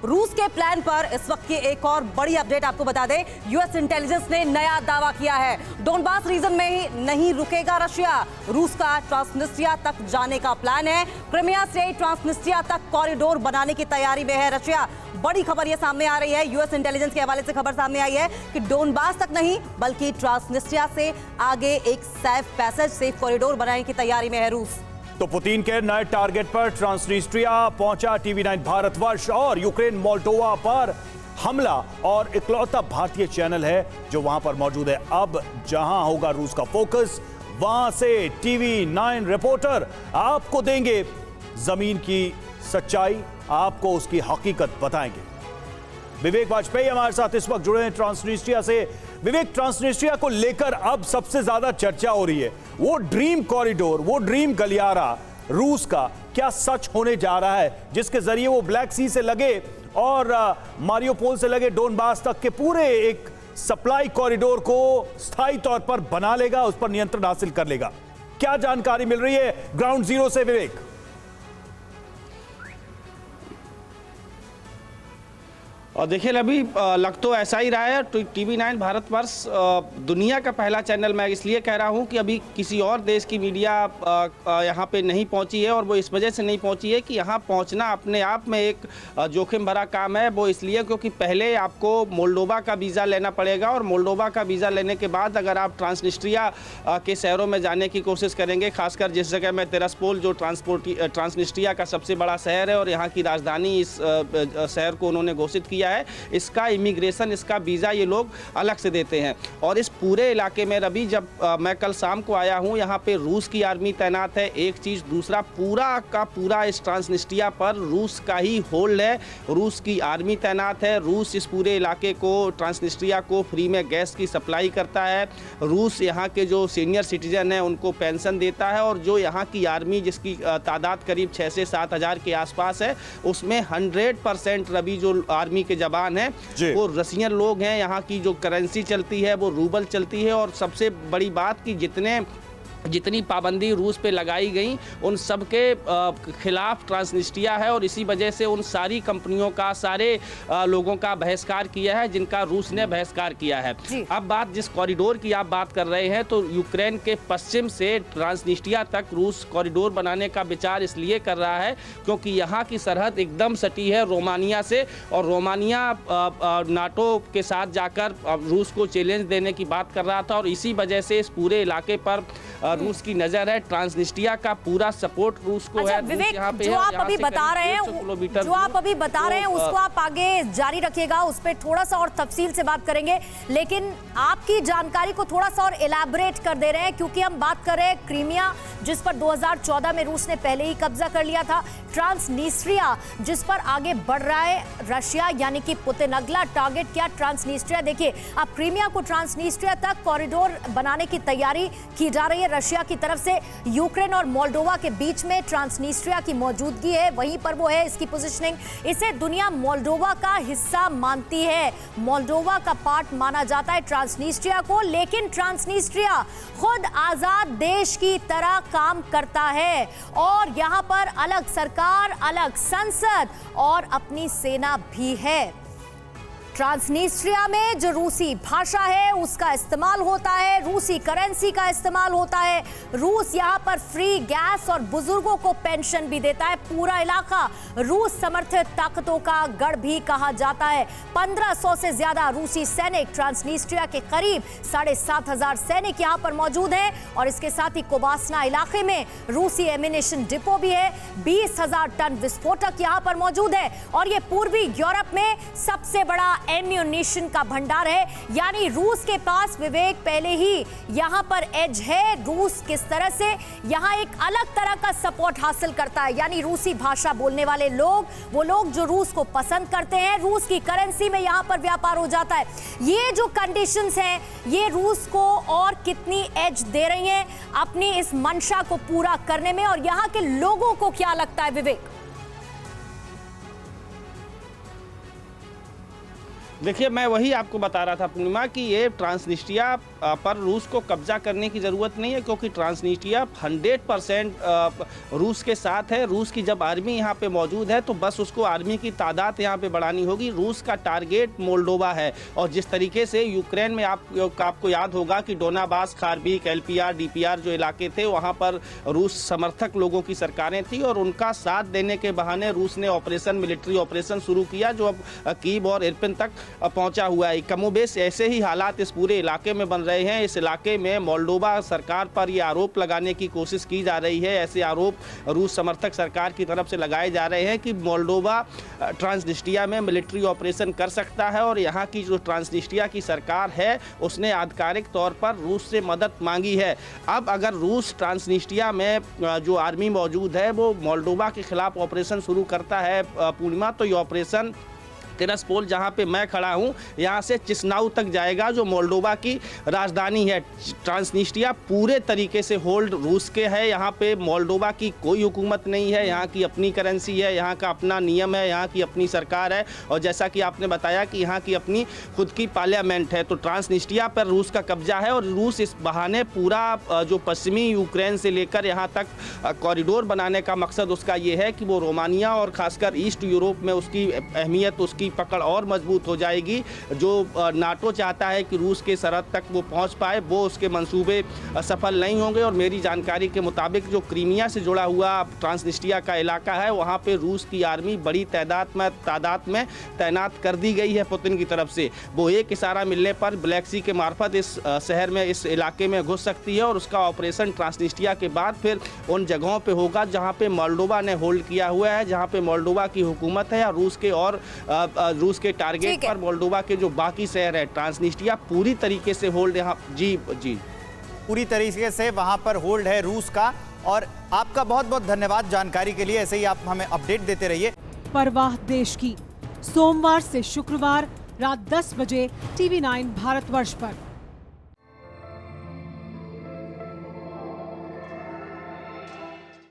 रूस के प्लान पर इस वक्त की एक और बड़ी अपडेट आपको बता दें, यूएस इंटेलिजेंस ने नया दावा किया है। डोनबास रीजन में ही नहीं रुकेगा रशिया, रूस का ट्रांसनिस्ट्रिया तक जाने का प्लान है। क्रिमिया से ट्रांसनिस्ट्रिया तक कॉरिडोर बनाने की तैयारी में है रशिया। बड़ी खबर यह सामने आ रही है, यूएस इंटेलिजेंस के हवाले से खबर सामने आई है कि डोनबास तक नहीं बल्कि ट्रांसनिस्ट्रिया से आगे एक सेफ पैसेज, सेफ कॉरिडोर बनाने की तैयारी में है रूस। तो पुतिन के नए टारगेट पर ट्रांसनिस्ट्रिया पहुंचा टीवी9 भारतवर्ष और यूक्रेन मोल्डोवा पर हमला, और इकलौता भारतीय चैनल है जो वहां पर मौजूद है। अब जहां होगा रूस का फोकस, वहां से टीवी9 रिपोर्टर आपको देंगे जमीन की सच्चाई, आपको उसकी हकीकत बताएंगे। विवेक वाजपेयी हमारे साथ इस वक्त जुड़े हैं ट्रांसनिस्ट्रिया से। विवेक, ट्रांसनिस्ट्रिया को लेकर अब सबसे ज्यादा चर्चा हो रही है, वो ड्रीम कॉरिडोर, वो ड्रीम गलियारा रूस का क्या सच होने जा रहा है, जिसके जरिए वो ब्लैक सी से लगे और मारियोपोल से लगे डोनबास तक के पूरे एक सप्लाई कॉरिडोर को स्थायी तौर पर बना लेगा, उस पर नियंत्रण हासिल कर लेगा। क्या जानकारी मिल रही है ग्राउंड जीरो से विवेक? और देखिए अभी लग तो ऐसा ही रहा है। टीवी9 भारतवर्ष दुनिया का पहला चैनल, मैं इसलिए कह रहा हूं कि अभी किसी और देश की मीडिया यहां पे नहीं पहुंची है, और वो इस वजह से नहीं पहुंची है कि यहां पहुंचना अपने आप में एक जोखिम भरा काम है। वो इसलिए क्योंकि पहले आपको मोल्डोवा का वीज़ा लेना पड़ेगा, और मोल्डोवा का वीज़ा लेने के बाद अगर आप ट्रांसनिस्ट्रिया के शहरों में जाने की कोशिश करेंगे, खासकर जिस जगह में तिरस्पोल जो ट्रांसनिस्ट्रिया का सबसे बड़ा शहर है और यहाँ की राजधानी, इस शहर को उन्होंने घोषित किया है, इसका इमिग्रेशन, इसका वीज़ा ये लोग अलग से देते हैं। और इस पूरे इलाके में रवि, जब मैं कल शाम को आया हूँ, यहाँ पे रूस की आर्मी तैनात है, एक चीज़। दूसरा, पूरा का पूरा इस ट्रांसनिस्ट्रिया पर रूस का ही होल्ड है, रूस की आर्मी तैनात है। रूस इस पूरे इलाके को, ट्रांसनिस्ट्रिया को फ्री में गैस की सप्लाई करता है। रूस यहाँ के जो सीनियर सिटीजन हैं उनको पेंशन देता है, और जो यहाँ की आर्मी, जिसकी तादाद करीब 6 से 7 हज़ार के आसपास है, उसमें 100% रवि जो आर्मी के जवान हैं वो रशियन लोग हैं। यहाँ की जो करेंसी चलती है वो रूबल चलती है, और सबसे बड़ी बात कि जितनी पाबंदी रूस पे लगाई गई उन सब के खिलाफ ट्रांसनिस्ट्रिया है, और इसी वजह से उन सारी कंपनियों का, सारे लोगों का बहिष्कार किया है जिनका रूस ने बहिष्कार किया है। अब बात जिस कॉरिडोर की आप बात कर रहे हैं, तो यूक्रेन के पश्चिम से ट्रांसनिस्ट्रिया तक रूस कॉरिडोर बनाने का विचार इसलिए कर रहा है क्योंकि यहाँ की सरहद एकदम सटी है रोमानिया से, और रोमानिया नाटो के साथ जाकर रूस को चैलेंज देने की बात कर रहा था, और इसी वजह से इस पूरे इलाके पर रूस की नजर है। ट्रांसनिस्ट्रिया का पूरा सपोर्ट रूस को है। विवेक, जो आप अभी बता रहे हैं उसको आप आगे जारी रखिएगा, उस पर थोड़ा सा और तफसील से बात करेंगे, लेकिन आपकी जानकारी को थोड़ा सा और इलैबोरेट कर दे रहे हैं, क्योंकि हम बात कर रहे हैं क्रीमिया, जिस पर 2014 में रूस ने पहले ही कब्जा कर लिया था, ट्रांसनिस्ट्रिया जिस पर आगे बढ़ रहा है रशिया, यानी कि पुतिन। अगला टारगेट क्या? ट्रांसनिस्ट्रिया। देखिए, अब क्रीमिया को ट्रांसनिस्ट्रिया तक कॉरिडोर बनाने की तैयारी की जा रही है रशिया की तरफ से। यूक्रेन और मोल्डोवा के बीच में ट्रांसनिस्ट्रिया की मौजूदगी है, वहीं पर वो है इसकी पोजीशनिंग। इसे दुनिया मोल्डोवा का हिस्सा मानती है, मोल्डोवा का पार्ट माना जाता है ट्रांसनिस्ट्रिया को, लेकिन ट्रांसनिस्ट्रिया खुद आजाद देश की तरह काम करता है, और यहां पर अलग सरकार, अलग संसद और अपनी सेना भी है। ट्रांसनिस्ट्रिया में जो रूसी भाषा है उसका इस्तेमाल होता है, रूसी करेंसी का इस्तेमाल होता है। रूस यहाँ पर फ्री गैस और बुजुर्गों को पेंशन भी देता है। पूरा इलाका रूस समर्थित ताकतों का गढ़ भी कहा जाता है। 1500 से ज्यादा रूसी सैनिक, ट्रांसनिस्ट्रिया के करीब 7500 सैनिक यहाँ पर मौजूद हैं, और इसके साथ ही कोबासना इलाके में रूसी एमिनेशन डिपो भी है। 20,000 टन विस्फोटक यहाँ पर मौजूद है, और ये पूर्वी यूरोप में सबसे बड़ा एम्यूनिशन का भंडार है। यानी रूस के पास, विवेक, पहले ही यहां पर एज है। रूस किस तरह से यहां एक अलग तरह का सपोर्ट हासिल करता है, यानी रूसी भाषा बोलने वाले लोग, वो लोग जो रूस को पसंद करते हैं, रूस की करेंसी में यहां पर व्यापार हो जाता है। ये जो कंडीशंस हैं, ये रूस को और कितनी एज दे रही हैं अपनी इस मंशा को पूरा करने में, और यहां के लोगों को क्या लगता है विवेक? देखिए, मैं वही आपको बता रहा था पूर्णिमा कि ये ट्रांसनिस्ट्रिया पर रूस को कब्जा करने की ज़रूरत नहीं है, क्योंकि ट्रांसनिस्ट्रिया 100% रूस के साथ है। रूस की जब आर्मी यहाँ पे मौजूद है तो बस उसको आर्मी की तादाद यहाँ पे बढ़ानी होगी। रूस का टारगेट मोल्डोवा है, और जिस तरीके से यूक्रेन में आपको याद होगा कि डोनाबास, खार्बिक, एलपीआर, डीपीआर जो इलाके थे वहाँ पर रूस समर्थक लोगों की सरकारें थी, और उनका साथ देने के बहाने रूस ने मिलिट्री ऑपरेशन शुरू किया, जो अब कीव और इरपिन तक पहुंचा हुआ है। कमोबेश ऐसे ही हालात इस पूरे इलाके में बन रहे हैं। इस इलाके में मोल्डोवा सरकार पर ये आरोप लगाने की कोशिश की जा रही है, ऐसे आरोप रूस समर्थक सरकार की तरफ से लगाए जा रहे हैं कि मोल्डोवा ट्रांसनिस्ट्रिया में मिलिट्री ऑपरेशन कर सकता है, और यहाँ की जो ट्रांसनिस्ट्रिया की सरकार है उसने आधिकारिक तौर पर रूस से मदद मांगी है। अब अगर रूस ट्रांसनिस्ट्रिया में जो आर्मी मौजूद है वो मोल्डोवा के खिलाफ ऑपरेशन शुरू करता है पूर्णिमा, तो ये ऑपरेशन तिरस्पोल, जहां पे मैं खड़ा हूं, यहां से चिस्नाउ तक जाएगा, जो मोल्डोवा की राजधानी है। ट्रांसनिस्ट्रिया पूरे तरीके से होल्ड रूस के है। यहां पे मोल्डोवा की कोई हुकूमत नहीं है, यहां की अपनी करेंसी है, यहां का अपना नियम है, यहां की अपनी सरकार है, और जैसा कि आपने बताया कि यहां की अपनी खुद की पार्लियामेंट है। तो ट्रांसनिस्ट्रिया पर रूस का कब्जा है, और रूस इस बहाने पूरा जो पश्चिमी यूक्रेन से लेकर यहाँ तक कॉरिडोर बनाने का मकसद उसका ये है कि वो रोमानिया और खासकर ईस्ट यूरोप में उसकी अहमियत, उसकी पकड़ और मजबूत हो जाएगी। जो नाटो चाहता है कि रूस के सरहद तक वो पहुंच पाए, वो उसके मंसूबे सफल नहीं होंगे। और मेरी जानकारी के मुताबिक जो क्रीमिया से जुड़ा हुआ ट्रांसनिस्ट्रिया का इलाका है, वहां पे रूस की आर्मी बड़ी तादाद में तैनात कर दी गई है पुतिन की तरफ से। वो एक इशारा मिलने पर ब्लैक सी के मार्फत इस शहर में, इस इलाके में घुस सकती है, और उसका ऑपरेशन ट्रांसनिस्ट्रिया के बाद फिर उन जगहों पे होगा जहां पे मोल्डोवा ने होल्ड किया हुआ है, जहां पे मोल्डोवा की हुकूमत है, और रूस के टारगेट पर मोल्डोवा के जो बाकी शहर है ट्रांसनिस्ट्रिया पूरी तरीके से होल्ड यहाँ जी पूरी तरीके से वहां पर होल्ड है रूस का। और आपका बहुत बहुत धन्यवाद जानकारी के लिए, ऐसे ही आप हमें अपडेट देते रहिए। परवाह देश की, सोमवार से शुक्रवार रात 10 बजे TV9 भारतवर्ष पर।